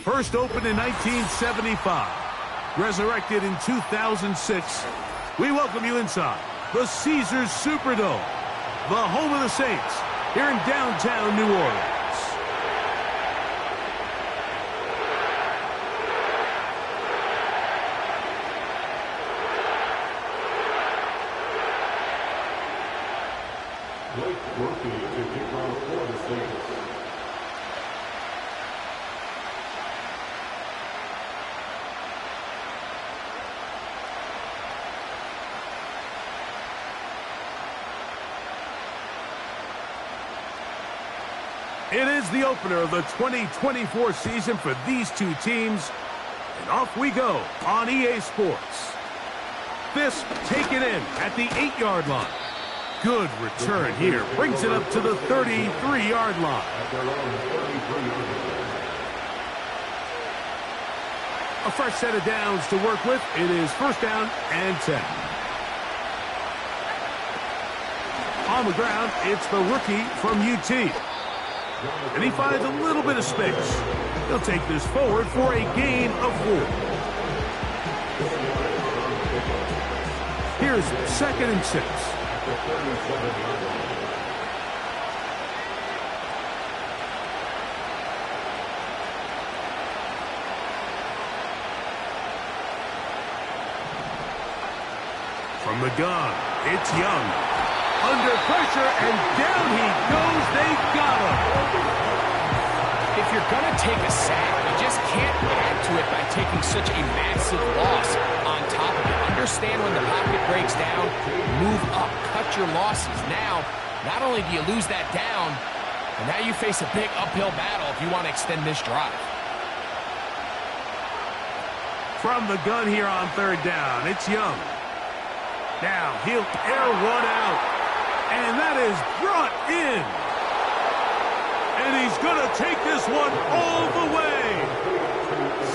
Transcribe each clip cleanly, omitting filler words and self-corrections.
First opened in 1975, resurrected in 2006, we welcome you inside the Caesars Superdome, the home of the Saints, here in downtown New Orleans. It is the opener of the 2024 season for these two teams. And off we go on EA Sports. This taken in at the 8-yard line. Good return here. Brings it up to the 33-yard line. A fresh set of downs to work with. It is first down and 10. On the ground, it's the rookie from UT. And he finds a little bit of space. He'll take this forward for a gain of 4. Here's 2nd and 6. From the gun, it's Young. Under pressure, and down he goes. They got him. If you're going to take a sack, you just can't add to it by taking such a massive loss on top of it. Understand when the pocket breaks down, move up, cut your losses. Now, not only do you lose that down, but now you face a big uphill battle if you want to extend this drive. From the gun here on 3rd down, it's Young. Now he'll air one out. And that is brought in. And he's going to take this one all the way.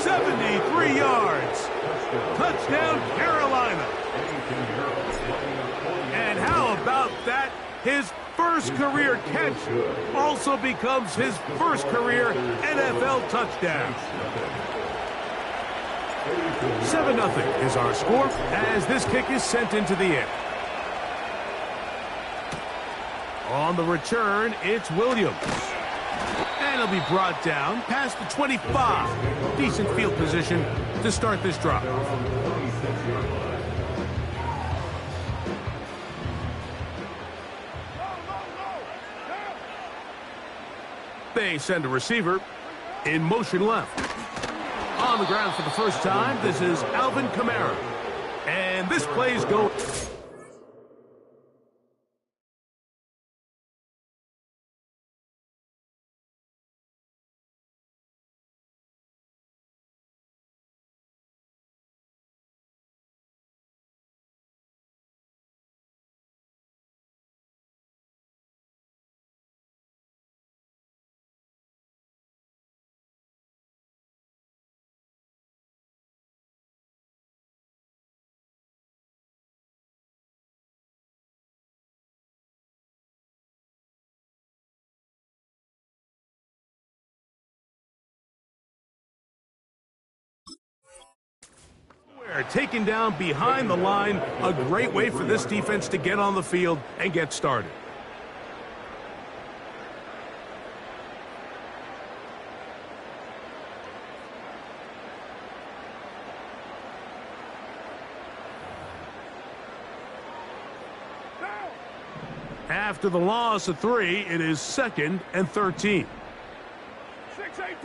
73 yards. Touchdown, Carolina. And how about that? His first career catch also becomes his first career NFL touchdown. 7-0 is our score as this kick is sent into the air. On the return, it's Williams. And he'll be brought down past the 25. Decent field position to start this drive. They send a receiver in motion left. On the ground for the first time, this is Alvin Kamara. And this play's go. Taken down behind the line, a great way for this defense to get on the field and get started. After the loss of 3, it is 2nd and 13. 6-18.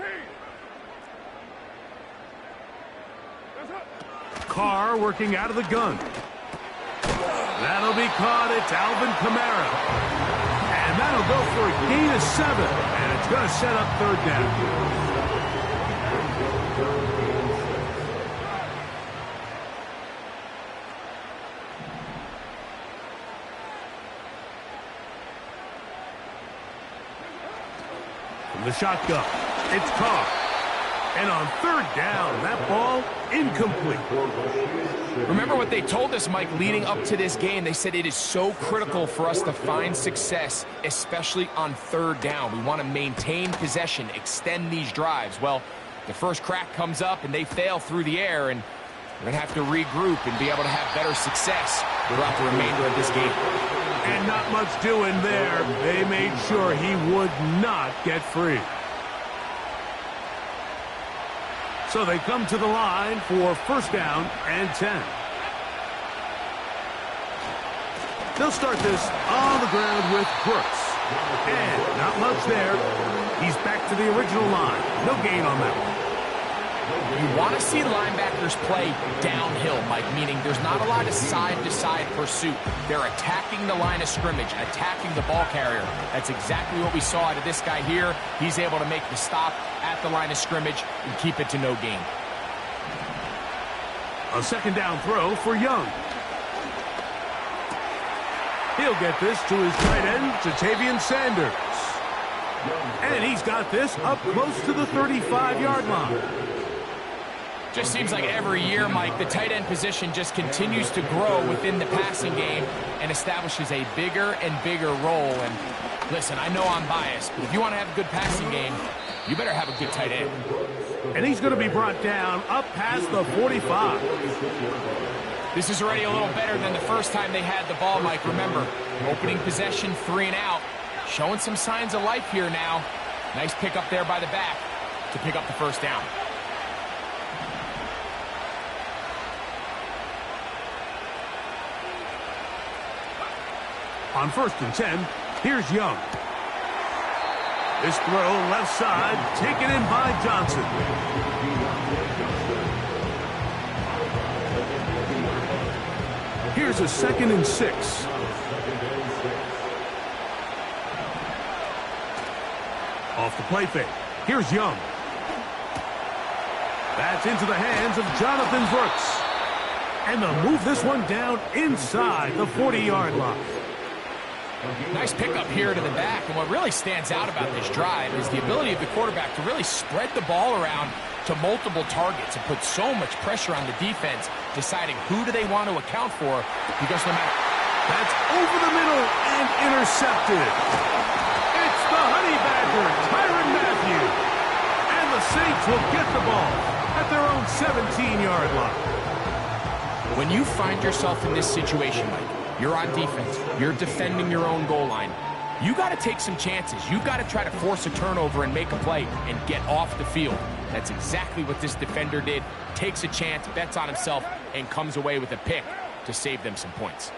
Carr working out of the gun. That'll be caught. It's Alvin Kamara. And that'll go for a gain of 7. And it's going to set up 3rd down. From the shotgun, it's Carr. And on 3rd down, that ball incomplete. Remember what they told us, Mike, leading up to this game. They said it is so critical for us to find success, especially on 3rd down. We want to maintain possession, extend these drives. Well, The first crack comes up, and they fail through the air, and they're going to have to regroup and be able to have better success throughout the remainder of this game. And not much doing there. They made sure he would not get free. So they come to the line for first down and 10. They'll start this on the ground with Brooks. And not much there. He's back to the original line. No gain on that one. You want to see linebackers play downhill, Mike, meaning there's not a lot of side-to-side pursuit. They're attacking the line of scrimmage, attacking the ball carrier. That's exactly what we saw out of this guy here. He's able to make the stop at the line of scrimmage and keep it to no gain. A second down throw for Young. He'll get this to his tight end, Jatavian Sanders. And he's got this up close to the 35-yard line. Just seems like every year, Mike, the tight end position just continues to grow within the passing game and establishes a bigger and bigger role. And listen, I know I'm biased, but if you want to have a good passing game, you better have a good tight end. And he's going to be brought down up past the 45. This is already a little better than the first time they had the ball, Mike. Remember, opening possession, 3 and out. Showing some signs of life here now. Nice pick up there by the back to pick up the first down. On first and 10, here's Young. This throw left side, taken in by Johnson. Here's a 2nd and 6. Off the play fake. Here's Young. That's into the hands of Jonathan Brooks. And they'll move this one down inside the 40-yard line. Nice pickup here to the back, and what really stands out about this drive is the ability of the quarterback to really spread the ball around to multiple targets and put so much pressure on the defense, deciding who do they want to account for, because no matter... That's over the middle and intercepted. It's the Honey Badger, Tyrann Mathieu. And the Saints will get the ball at their own 17-yard line. When you find yourself in this situation, Mike, you're on defense, you're defending your own goal line, you got to take some chances. You got to try to force a turnover and make a play and get off the field. That's exactly what this defender did. Takes a chance, bets on himself, and comes away with a pick to save them some points.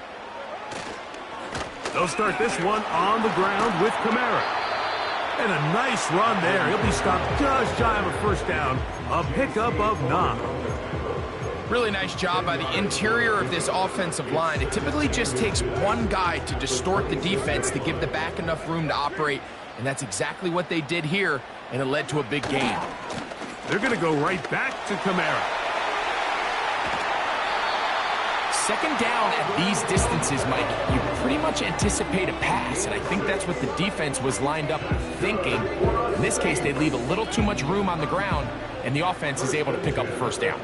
They'll start this one on the ground with Kamara. And a nice run there. He'll be stopped just shy of a first down. A pickup of 9. Really nice job by the interior of this offensive line. It typically just takes one guy to distort the defense to give the back enough room to operate, and that's exactly what they did here, and it led to a big gain. They're going to go right back to Kamara. Second down at these distances, Mike, you pretty much anticipate a pass, and I think that's what the defense was lined up thinking. In this case, they leave a little too much room on the ground, and the offense is able to pick up a first down.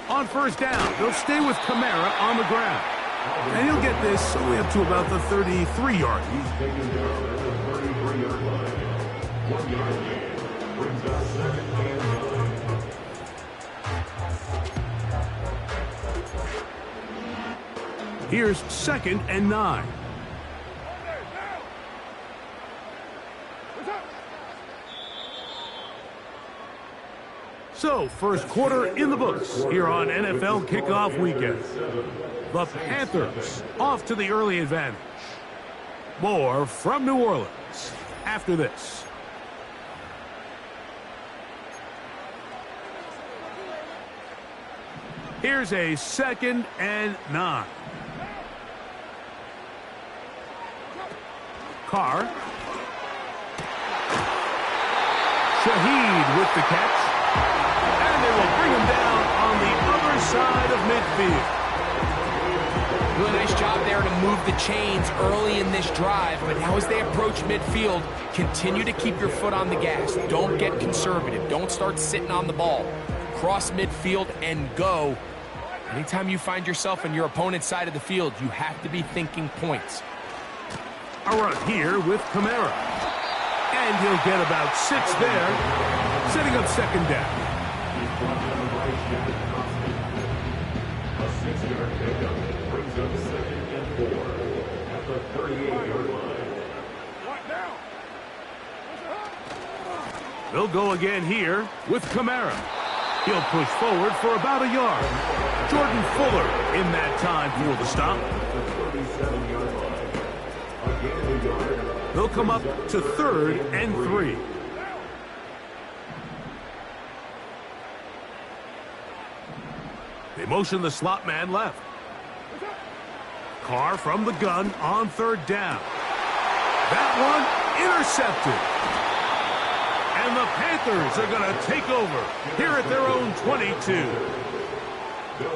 On first down, they'll stay with Kamara on the ground. And he'll get this all the way up to about the 33-yard line. Here's 2nd and 9. So, first quarter in the books here on NFL Kickoff Weekend. The Panthers off to the early advantage. More from New Orleans after this. Here's a 2nd and 9. Carr. Shaheed with the catch. And they will bring him down on the other side of midfield. Really nice job there to move the chains early in this drive, but now as they approach midfield, continue to keep your foot on the gas. Don't get conservative. Don't start sitting on the ball. Cross midfield and go. Anytime you find yourself on your opponent's side of the field, you have to be thinking points. A run here with Kamara. And he'll get about 6 there, setting up second down. A 6-yard pickup brings up 2nd and 4 at the 38-yard line. What down? They'll go again here with Kamara. He'll push forward for about a yard. Jordan Fuller in that time for the stop. 37-yard line. Again, a yard. They'll come up to 3rd and 3. They motion the slot man left. Carr from the gun on 3rd down. That one intercepted. And the Panthers are going to take over here at their own 22.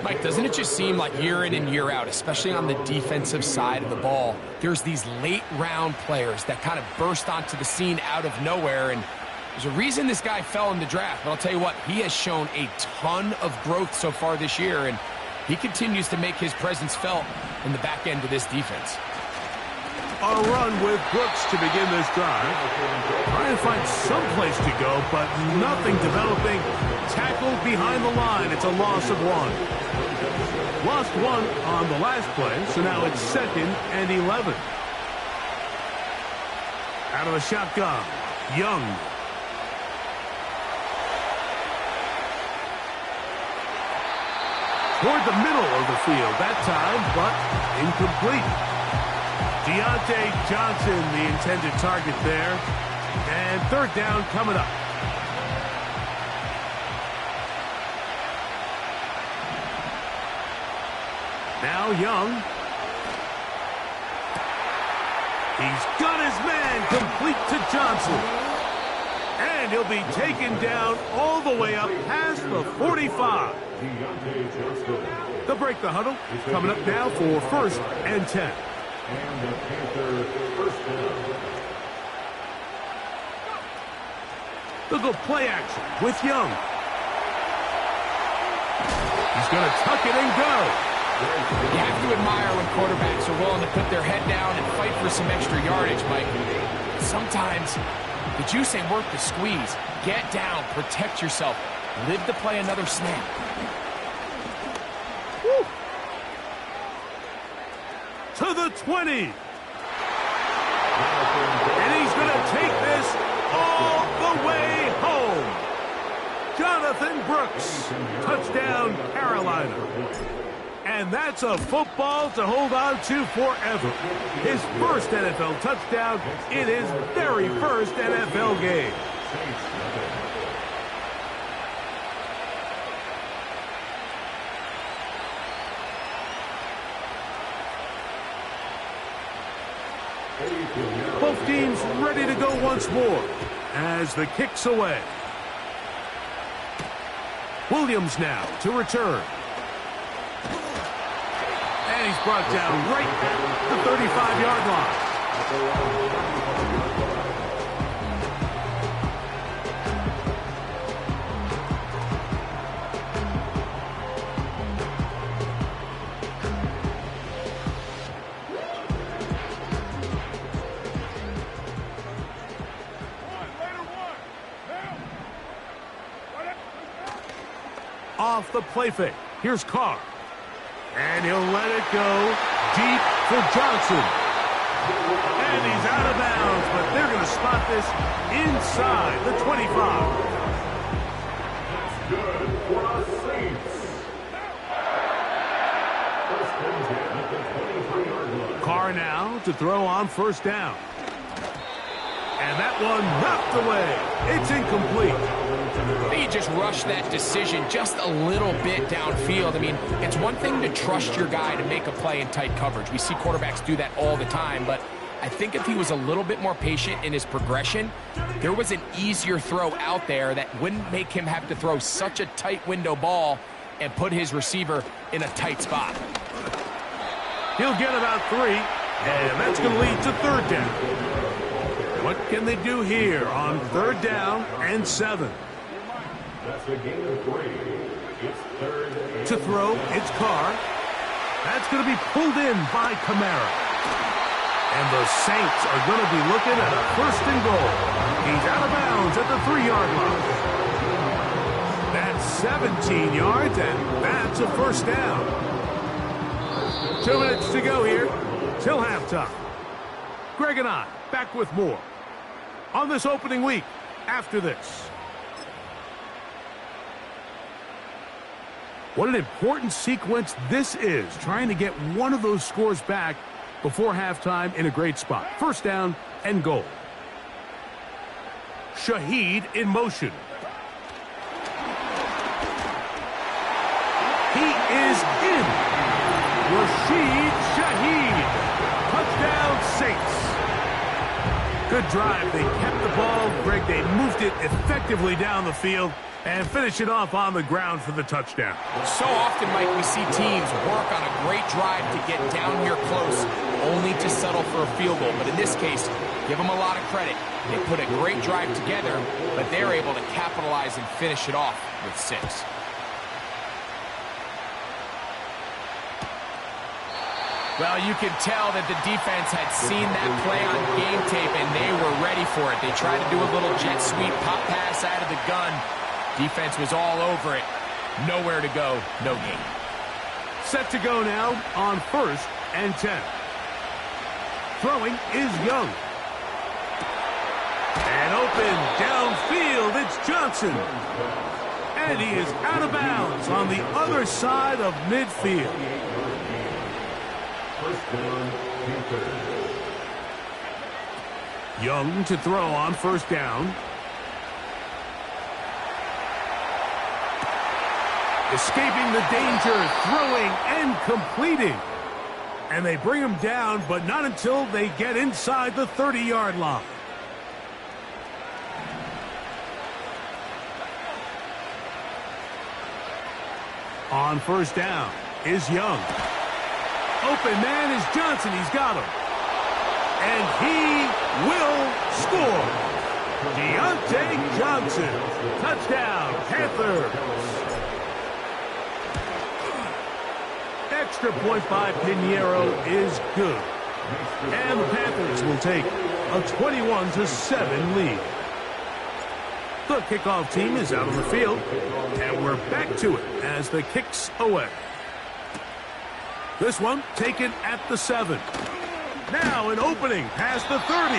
Mike, doesn't it just seem like year in and year out, especially on the defensive side of the ball, there's these late-round players that kind of burst onto the scene out of nowhere, and there's a reason this guy fell in the draft, but I'll tell you what, he has shown a ton of growth so far this year, and he continues to make his presence felt in the back end of this defense. A run with Brooks to begin this drive. Trying to find some place to go, but nothing developing. Tackled behind the line. It's a loss of 1. Lost 1 on the last play, so now it's 2nd and 11. Out of the shotgun, Young. Toward the middle of the field that time, but incomplete. Deontay Johnson, the intended target there. And 3rd down coming up. Now Young. He's got his man complete to Johnson. And he'll be taken down all the way up past the 45. They'll break the huddle. Coming up now for 1st and 10. And the Panthers first down. They'll go play action with Young. He's going to tuck it and go. You have to admire when quarterbacks are willing to put their head down and fight for some extra yardage, Mike. Sometimes the juice ain't worth the squeeze. Get down, protect yourself, live to play another snap. Woo. To the 20. And he's going to take this all the way home. Jonathan Brooks, touchdown Carolina. And that's a football to hold on to forever. His first NFL touchdown in his very first NFL game. Both teams ready to go once more as the kick's away. Williams now to return. And he's brought down right at the 35-yard line. Off the play fake. Here's Carr. And he'll let it go deep for Johnson. And he's out of bounds, but they're going to spot this inside the 25. That's good for the Saints. First and 10 at the 23-yard line. Carr now to throw on first down. And that one knocked away. It's incomplete. He just rushed that decision just a little bit downfield. I mean, it's one thing to trust your guy to make a play in tight coverage. We see quarterbacks do that all the time, but I think if he was a little bit more patient in his progression, there was an easier throw out there that wouldn't make him have to throw such a tight window ball and put his receiver in a tight spot. He'll get about 3, and that's going to lead to third down. What can they do here on third down and 7? That's a gain of 3. It's third and To throw, it's Carr. That's going to be pulled in by Kamara. And the Saints are going to be looking at a 1st and goal. He's out of bounds at the 3-yard line. That's 17 yards, and that's a 1st down. 2 minutes to go here till halftime. Greg and I back with more on this opening week after this. What an important sequence this is, trying to get one of those scores back before halftime in a great spot. 1st down and goal. Shaheed in motion. He is in. Rashid Shaheed. Touchdown Saints. Good drive. They kept the ball. Greg, they moved it effectively down the field and finish it off on the ground for the touchdown. So often, Mike, we see teams work on a great drive to get down here close, only to settle for a field goal. But in this case, give them a lot of credit. They put a great drive together, but they're able to capitalize and finish it off with 6. Well, you can tell that the defense had seen that play on game tape, and they were ready for it. They tried to do a little jet sweep pop pass out of the gun. Defense was all over it. Nowhere to go, no gain. Set to go now on 1st and 10. Throwing is Young. And open downfield, it's Johnson. And he is out of bounds on the other side of midfield. 1st down, Panthers. Young to throw on 1st down. Escaping the danger, throwing and completing. And they bring him down, but not until they get inside the 30-yard line. On 1st down is Young. Open man is Johnson. He's got him. And he will score. Deontay Johnson. Touchdown, Panthers. Extra point by Pinheiro is good. And the Panthers will take a 21-7 lead. The kickoff team is out on the field, and we're back to it as the kick's away. This one taken at the 7. Now an opening past the 30.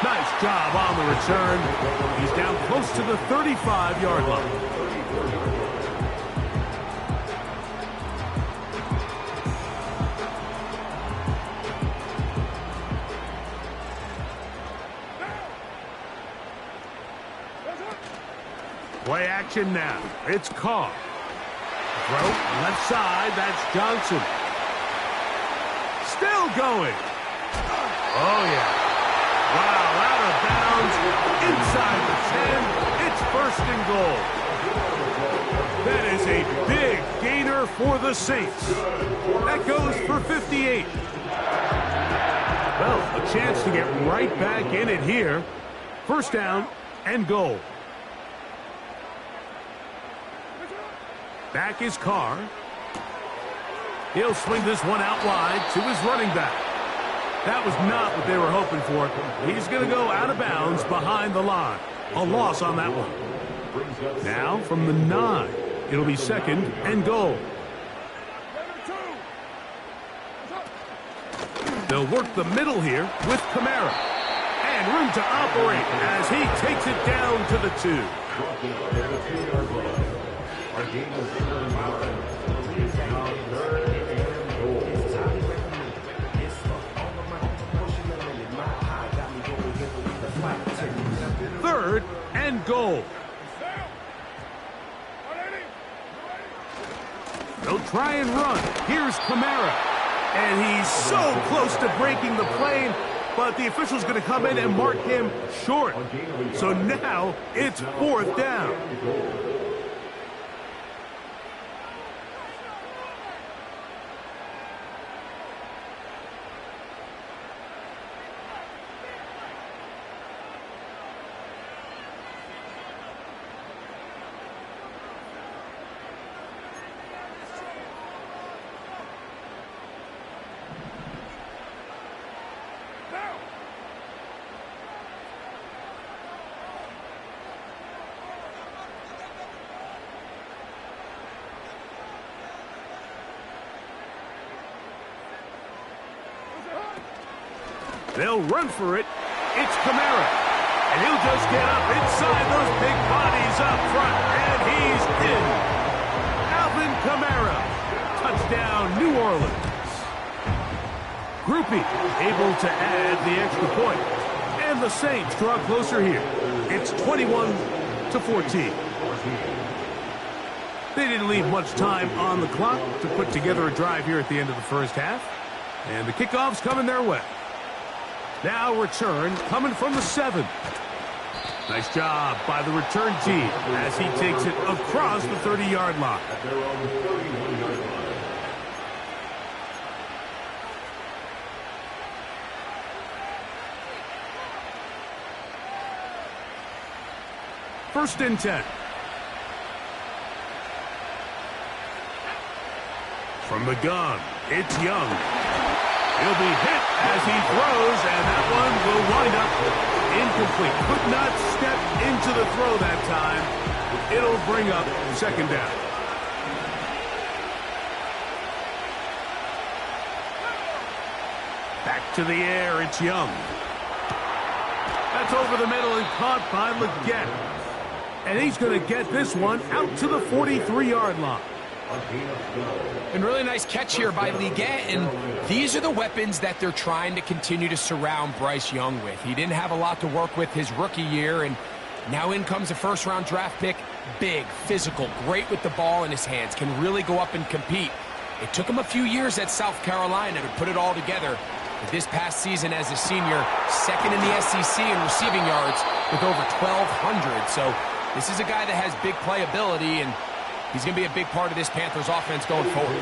Nice job on the return. He's down close to the 35-yard line. Play action now. It's Carr. Throw left side. That's Johnson. Still going. Oh, yeah. Wow, out of bounds. Inside the 10. It's 1st and goal. That is a big gainer for the Saints. That goes for 58. Well, a chance to get right back in it here. 1st down and goal. Back is Carr. He'll swing this one out wide to his running back. That was not what they were hoping for. He's going to go out of bounds behind the line. A loss on that one. Now from the 9, it'll be 2nd and goal. They'll work the middle here with Kamara. And room to operate as he takes it down to the 2. Our game is third now. It's now 3rd and goal. 3rd and goal. They'll try and run. Here's Kamara. And he's so close to breaking the plane, but the official's going to come in and mark him short. So now it's 4th down. They'll run for it. It's Kamara. And he'll just get up inside those big bodies up front. And he's in. Alvin Kamara. Touchdown, New Orleans. Groupie able to add the extra point. And the Saints draw closer here. It's 21-14. They didn't leave much time on the clock to put together a drive here at the end of the first half. And the kickoff's coming their way. Now return coming from the 7. Nice job by the return team as he takes it across the 30-yard line. First and 10. From the gun, it's Young. He'll be hit as he throws, and that one will wind up incomplete. Could not step into the throw that time. It'll bring up second down. Back to the air, it's Young. That's over the middle and caught by Leggett. And he's going to get this one out to the 43-yard line. And really nice catch here by Leggett, and these are the weapons that they're trying to continue to surround Bryce Young with. He didn't have a lot to work with his rookie year, and now in comes a first-round draft pick. Big, physical, great with the ball in his hands, can really go up and compete. It took him a few years at South Carolina to put it all together. But this past season as a senior, second in the SEC in receiving yards with over 1,200. So this is a guy that has big playability, and he's going to be a big part of this Panthers offense going forward.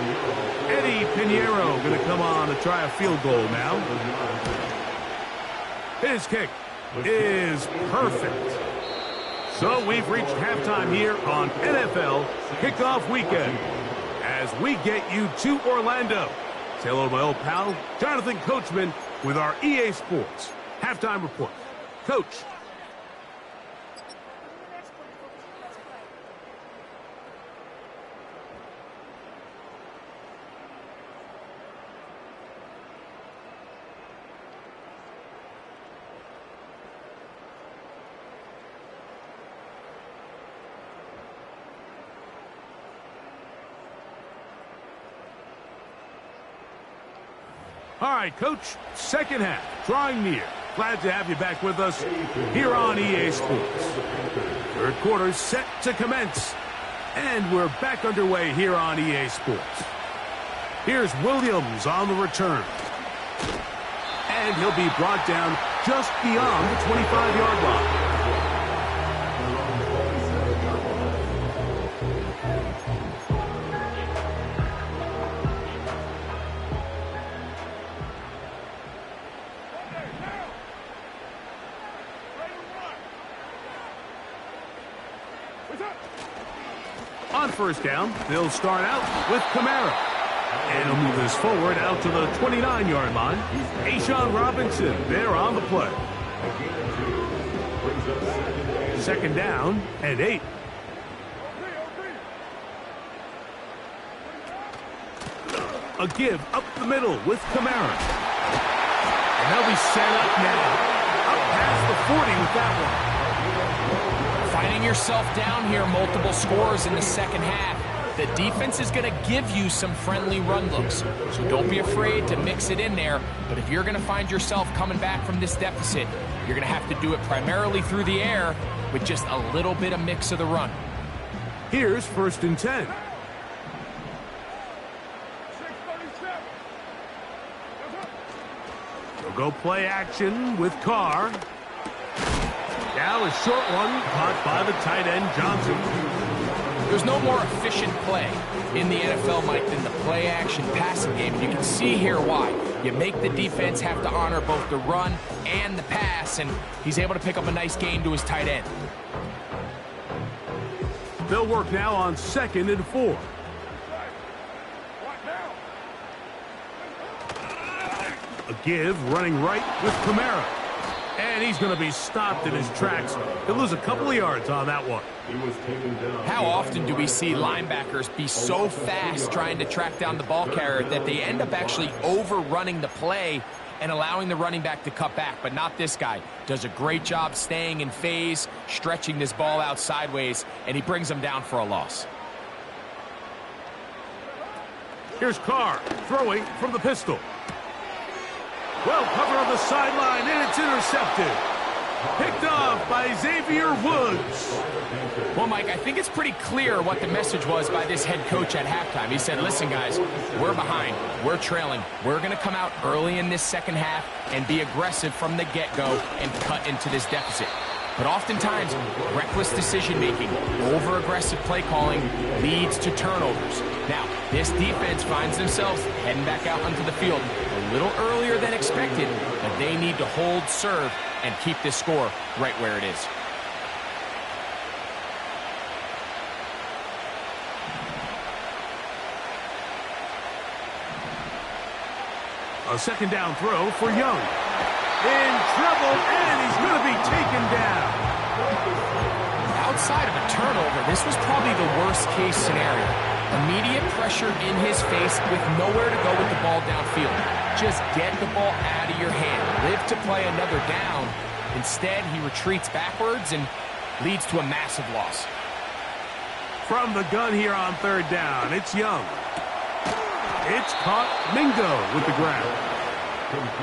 Eddie Pinheiro going to come on to try a field goal now. His kick is perfect. So we've reached halftime here on NFL Kickoff Weekend as we get you to Orlando. Say hello to my old pal, Jonathan Coachman, with our EA Sports Halftime Report. Coach. All right, Coach, second half, drawing near. Glad to have you back with us here on EA Sports. Third quarter set to commence, and we're back underway here on EA Sports. Here's Williams on the return. And he'll be brought down just beyond the 25-yard line. On first down, they'll start out with Kamara. And he'll move this forward out to the 29-yard line. A'Shawn Robinson there on the play. Second down and 8. A give up the middle with Kamara. And they'll be set up now. Up past the 40 with that one. Finding yourself down here, multiple scores in the second half. The defense is going to give you some friendly run looks, so don't be afraid to mix it in there. But if you're going to find yourself coming back from this deficit, you're going to have to do it primarily through the air with just a little bit of mix of the run. Here's first and 10. They'll go play action with Carr. Now a short one caught by the tight end, Johnson. There's no more efficient play in the NFL, Mike, than the play-action passing game. And you can see here why. You make the defense have to honor both the run and the pass, and he's able to pick up a nice gain to his tight end. They'll work now on second and 4. A give running right with Kamara. And he's going to be stopped in his tracks. He'll lose a couple of yards on that one. How often do we see linebackers be so fast trying to track down the ball carrier that they end up actually overrunning the play and allowing the running back to cut back, but not this guy. Does a great job staying in phase, stretching this ball out sideways, and he brings him down for a loss. Here's Carr throwing from the pistol. Well covered on the sideline, and it's intercepted. Picked off by Xavier Woods. Well, Mike, I think it's pretty clear what the message was by this head coach at halftime. He said, listen, guys, we're behind. We're trailing. We're going to come out early in this second half and be aggressive from the get-go and cut into this deficit. But oftentimes, reckless decision-making, over-aggressive play calling leads to turnovers. Now, this defense finds themselves heading back out onto the field a little earlier than expected, but they need to hold serve and keep this score right where it is. A second down throw for Young. In trouble, and he's going to be taken down. Outside of a turnover, this was probably the worst-case scenario. Immediate pressure in his face with nowhere to go with the ball downfield. Just get the ball out of your hand. Live to play another down. Instead, he retreats backwards and leads to a massive loss. From the gun here on third down, it's Young. It's caught. Mingo with the ground.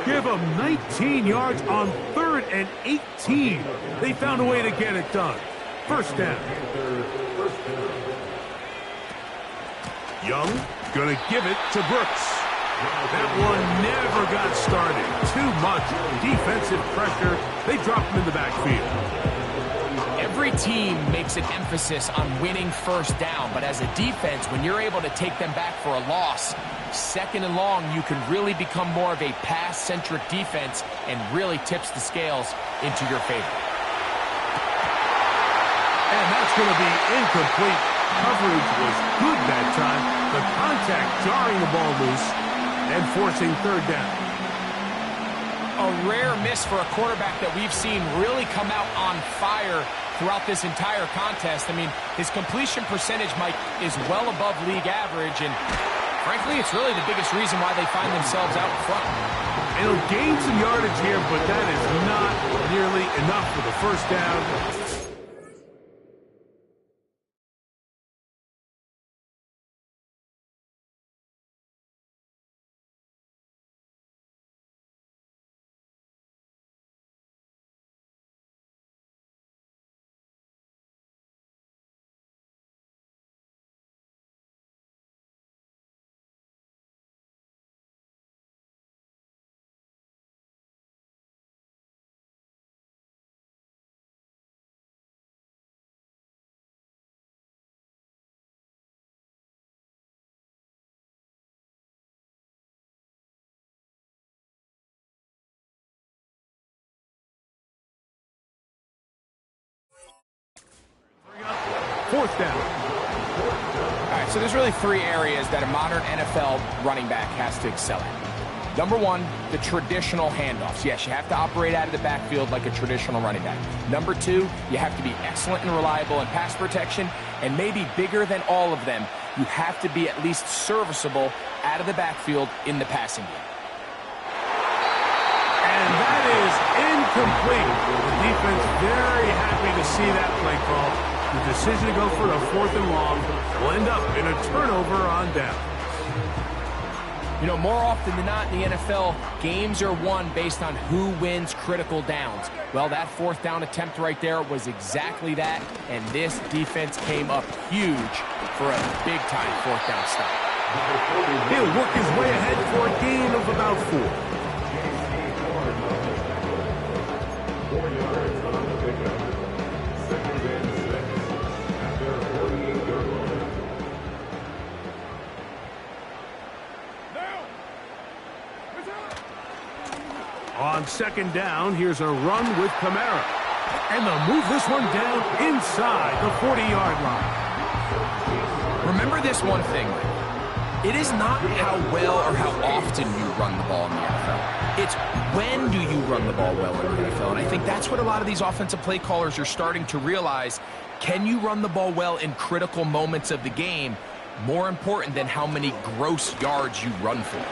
Give them 19 yards on 3rd and 18. They found a way to get it done. First down. Young gonna give it to Brooks. That one never got started. Too much defensive pressure. They dropped him in the backfield. Every team makes an emphasis on winning first down, but as a defense, when you're able to take them back for a loss, second and long, you can really become more of a pass-centric defense and really tips the scales into your favor. And that's going to be incomplete. Coverage was good that time. The contact jarring the ball loose and forcing third down. A rare miss for a quarterback that we've seen really come out on fire throughout this entire contest. I mean, his completion percentage, Mike, is well above league average, and frankly, it's really the biggest reason why they find themselves out in front. And he'll gain some yardage here, but that is not nearly enough for the first down. Fourth down. All right, so there's really 3 areas that a modern NFL running back has to excel at. Number 1, the traditional handoffs. Yes, you have to operate out of the backfield like a traditional running back. Number 2, you have to be excellent and reliable in pass protection, and maybe bigger than all of them, you have to be at least serviceable out of the backfield in the passing game. And that is incomplete. The defense very happy to see that play call. The decision to go for a 4th and long will end up in a turnover on down. You know, more often than not in the NFL, games are won based on who wins critical downs. Well, that 4th down attempt right there was exactly that, and this defense came up huge for a big-time 4th down stop. He'll work his way ahead for a gain of about 4. On second down, here's a run with Kamara. And they'll move this one down inside the 40-yard line. Remember this one thing. It is not how well or how often you run the ball in the NFL. It's when do you run the ball well in the NFL. And I think that's what a lot of these offensive play callers are starting to realize. Can you run the ball well in critical moments of the game? More important than how many gross yards you run for.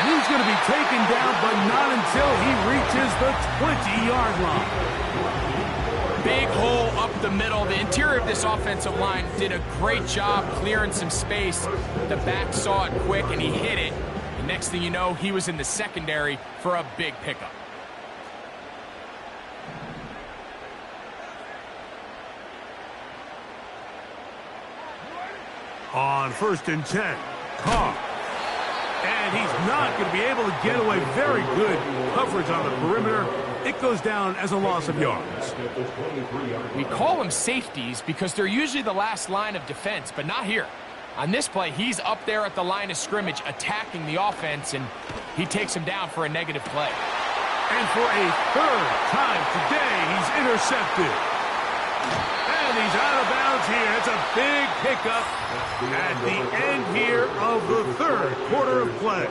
he's going to be taken down, but not until he reaches the 20-yard line. Big hole up the middle. The interior of this offensive line did a great job clearing some space. The back saw it quick, and he hit it. And next thing you know, he was in the secondary for a big pickup. On 1st and 10, Carr. And he's not going to be able to get away. Very good coverage on the perimeter. It goes down as a loss of yards. We call them safeties because they're usually the last line of defense, but not here. On this play, he's up there at the line of scrimmage attacking the offense, and he takes him down for a negative play. And for a 3rd time today, he's intercepted. And he's out of bounds here. It's a big pickup at the end here of the 3rd quarter of play.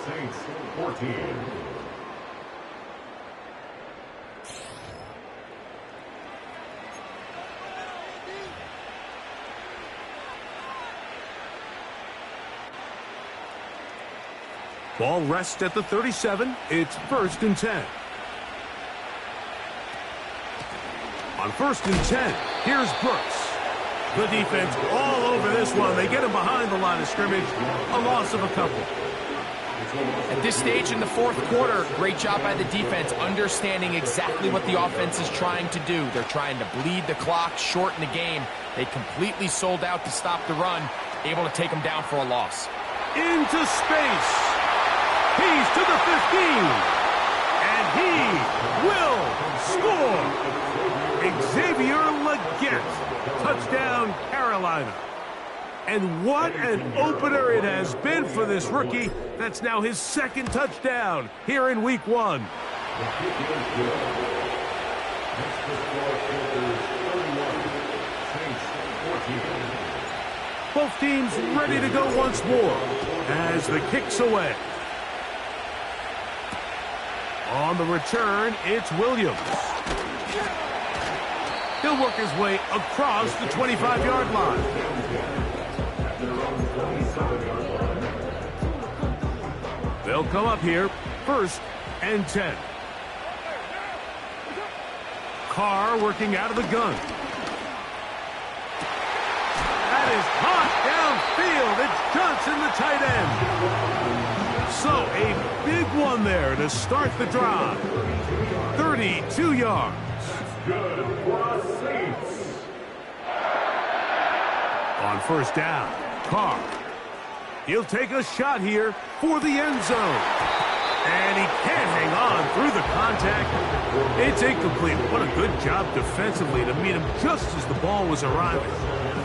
Saints 14. Ball rests at the 37. It's 1st and 10. On 1st and 10, here's Brooks. The defense all over this one. They get him behind the line of scrimmage. A loss of a couple. At this stage in the 4th quarter, great job by the defense understanding exactly what the offense is trying to do. They're trying to bleed the clock, shorten the game. They completely sold out to stop the run, able to take them down for a loss. Into space. He's to the 15. And he will score. Xavier Legette. Touchdown, Carolina. And what an opener it has been for this rookie. That's now his 2nd touchdown here in Week 1. Both teams ready to go once more as the kick's away. On the return, it's Williams. He'll work his way across the 25-yard line. They'll come up here, 1st and 10. Carr working out of the gun. That is hot downfield. It's Johnson, the tight end. So a big one there to start the drive. 32 yards. Good for us Saints. On 1st down, Carr. He'll take a shot here for the end zone. And he can't hang on through the contact. It's incomplete. What a good job defensively to meet him just as the ball was arriving.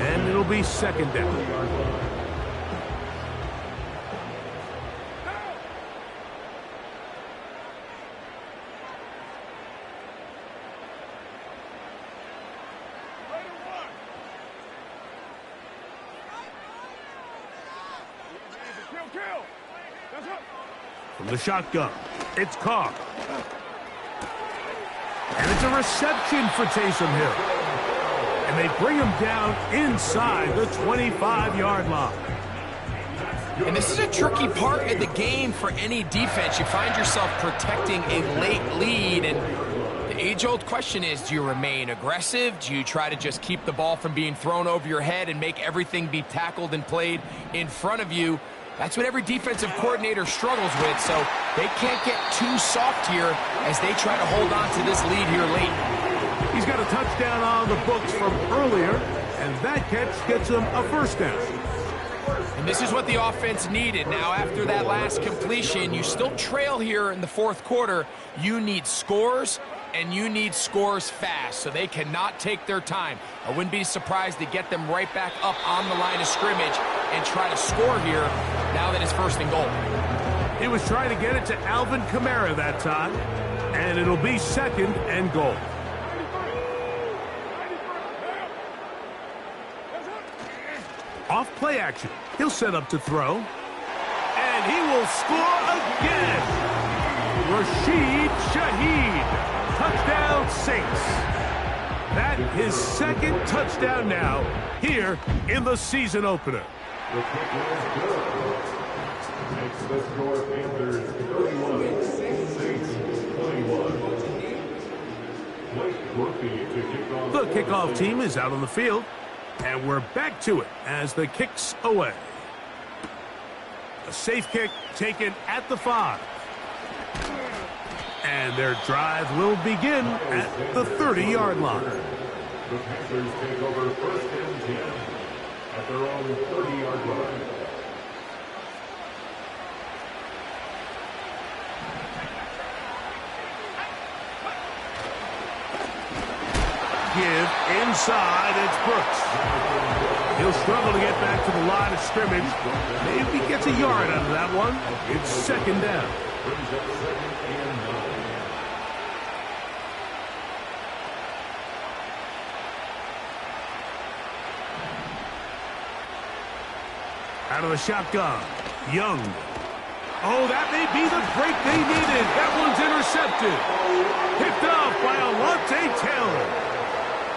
And it'll be 2nd down. From the shotgun, it's Carr. And it's a reception for Taysom Hill. And they bring him down inside the 25-yard line. And this is a tricky part of the game for any defense. You find yourself protecting a late lead, and the age-old question is, do you remain aggressive? Do you try to just keep the ball from being thrown over your head and make everything be tackled and played in front of you? That's what every defensive coordinator struggles with, so they can't get too soft here as they try to hold on to this lead here late. He's got a touchdown on the books from earlier, and that catch gets him a 1st down. And this is what the offense needed. Now, after that last completion, you still trail here in the 4th quarter. You need scores, and you need scores fast, so they cannot take their time. I wouldn't be surprised to get them right back up on the line of scrimmage and try to score here now that it's 1st and goal. He was trying to get it to Alvin Kamara that time, and it'll be 2nd and goal. Off play action. He'll set up to throw. And he will score again. Rashid Shaheed. Touchdown Saints. That his 2nd touchdown now here in the season opener. Makes the score Panthers 31, Saints 21. The kickoff team is out on the field, and we're back to it as the kick's away. A safe kick taken at the 5. And their drive will begin at the 30-yard line. The Panthers take over first and 10 at their own 30-yard line. Give inside, it's Brooks. He'll struggle to get back to the line of scrimmage. Maybe he gets a yard out of that one. It's second down. Brings up second and 9. Out of the shotgun, Young. Oh, that may be the break they needed. That one's intercepted. Picked off by Alontae Taylor.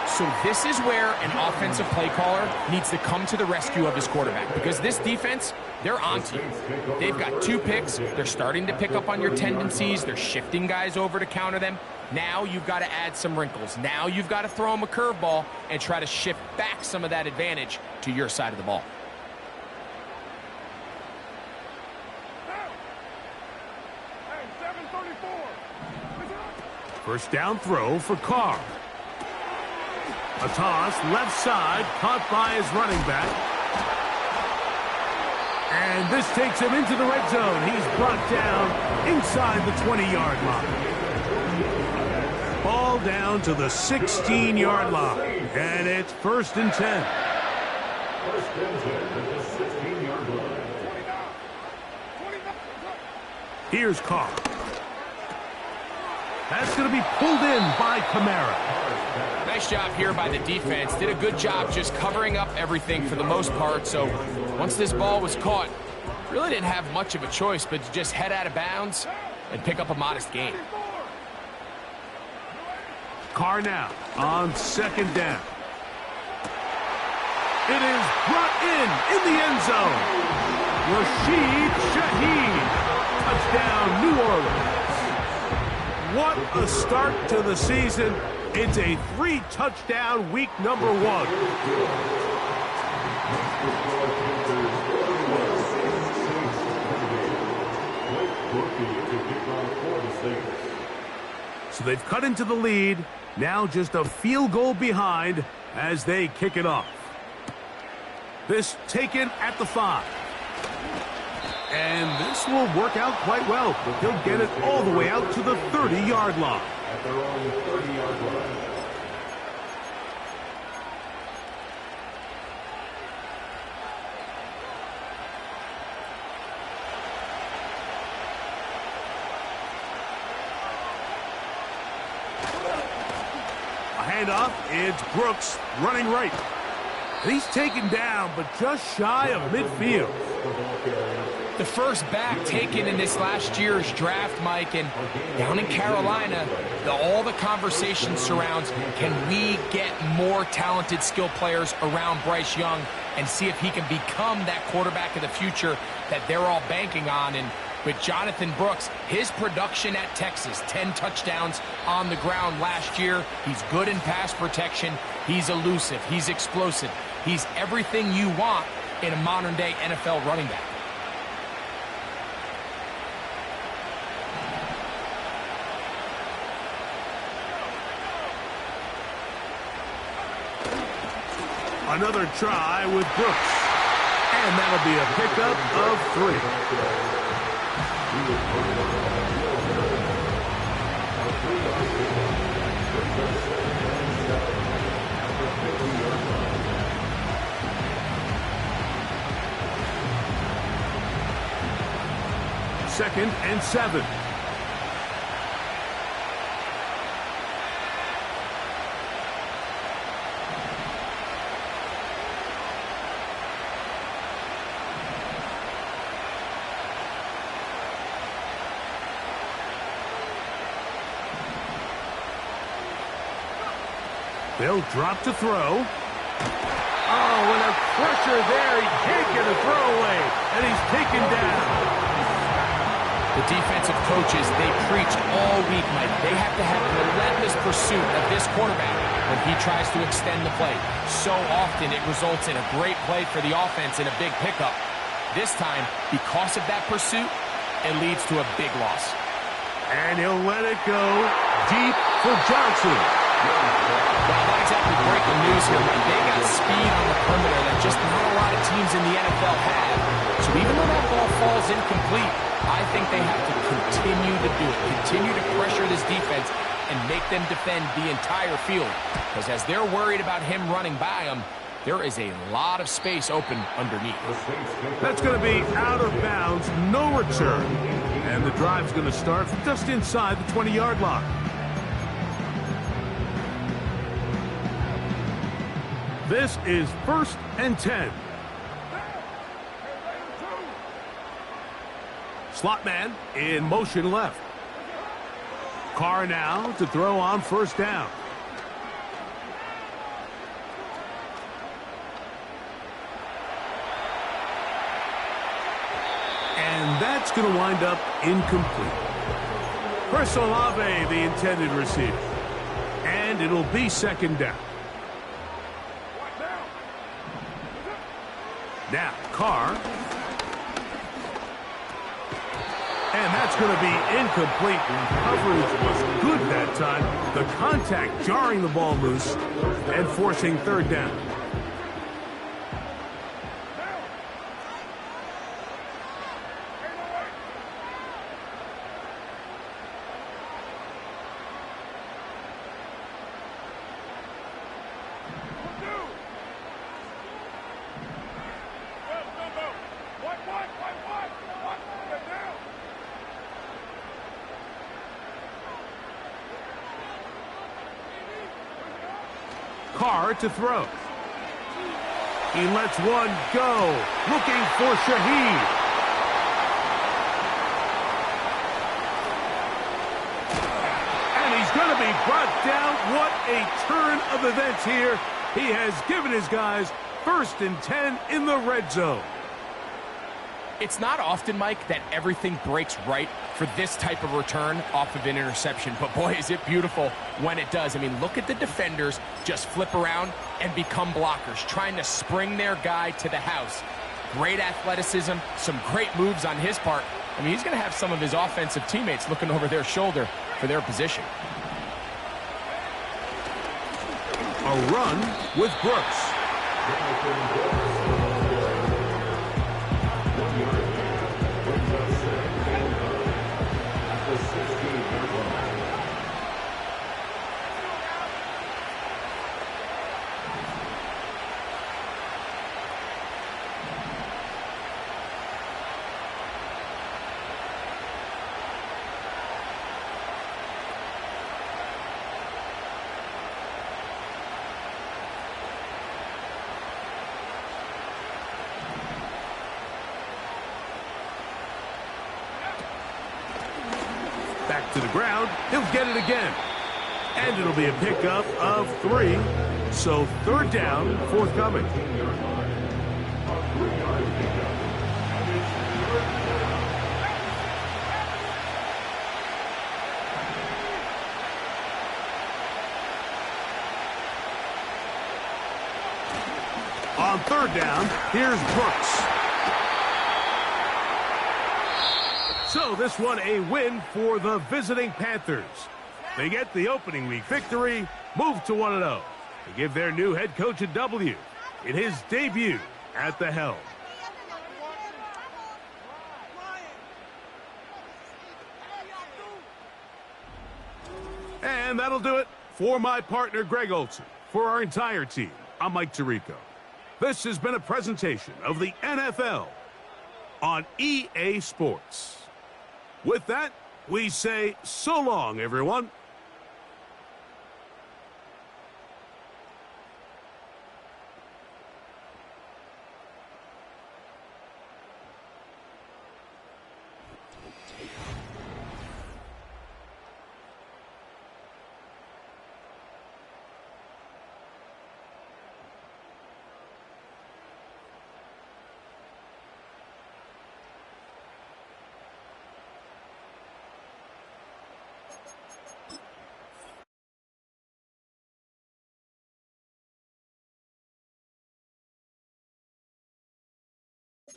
So this is where an offensive play caller needs to come to the rescue of his quarterback, because this defense, they're onto you. They've got 2 picks. They're starting to pick up on your tendencies. They're shifting guys over to counter them. Now you've got to add some wrinkles. Now you've got to throw them a curveball and try to shift back some of that advantage to your side of the ball. First down throw for Carr. A toss, left side, caught by his running back. And this takes him into the red zone. He's brought down inside the 20-yard line. Ball down to the 16-yard line. And it's first and 10. First and 10 at the 16-yard line. Here's Carr. That's going to be pulled in by Kamara. Nice job here by the defense. Did a good job just covering up everything for the most part. So once this ball was caught, really didn't have much of a choice but to just head out of bounds and pick up a modest gain. Carr now on second down. It is brought in the end zone. Rashid Shaheed. Touchdown, New Orleans. What a start to the season. It's a 3-touchdown week number 1. So they've cut into the lead. Now just a field goal behind as they kick it off. This taken at the 5. And this will work out quite well. He'll get it all the way out to the 30-yard line. At their own 30-yard line. A handoff. It's Brooks running right. And he's taken down, but just shy of midfield. The first back taken in this last year's draft, Mike, and down in Carolina, all the conversation surrounds, can we get more talented skill players around Bryce Young and see if he can become that quarterback of the future that they're all banking on? And with Jonathan Brooks, his production at Texas, 10 touchdowns on the ground last year. He's good in pass protection. He's elusive. He's explosive. He's everything you want in a modern-day NFL running back. Another try with Brooks. And that'll be a pickup of 3. Second and 7. They'll drop to throw. Oh, and a pressure there. He can't get a throw away, and he's taken down. The defensive coaches, they preach all week, Mike. They have to have relentless pursuit of this quarterback when he tries to extend the play. So often it results in a great play for the offense and a big pickup. This time, because of that pursuit, it leads to a big loss. And he'll let it go deep for Johnson. Well, not exactly breaking news here, but they got speed on the perimeter that just not a lot of teams in the NFL have. So even though that ball falls incomplete, I think they have to continue to do it, continue to pressure this defense and make them defend the entire field. Because as they're worried about him running by them, there is a lot of space open underneath. That's going to be out of bounds, no return. And the drive's going to start just inside the 20-yard line. This is 1st and 10. Slot man in motion left. Carr now to throw on 1st down. And that's going to wind up incomplete. Chris Olave, the intended receiver. And it'll be 2nd down. Now, Carr. And that's going to be incomplete. Coverage was good that time. The contact jarring the ball loose and forcing 3rd down. Carr to throw. He lets one go. Looking for Shaheed. And he's going to be brought down. What a turn of events here. He has given his guys 1st and 10 in the red zone. It's not often, Mike, that everything breaks right for this type of return off of an interception. But, boy, is it beautiful when it does. I mean, look at the defenders just flip around and become blockers, trying to spring their guy to the house. Great athleticism, some great moves on his part. I mean, he's going to have some of his offensive teammates looking over their shoulder for their position. A run with Brooks. Back to the ground. He'll get it again. And it'll be a pickup of 3. So 3rd down, forthcoming. On 3rd down, here's Brooks. So this one a win for the visiting Panthers. They get the opening week victory, move to 1-0. They give their new head coach a W in his debut at the helm. And that'll do it for my partner, Greg Olson. For our entire team, I'm Mike Tirico. This has been a presentation of the NFL on EA Sports. With that, we say so long, everyone.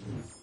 Ball.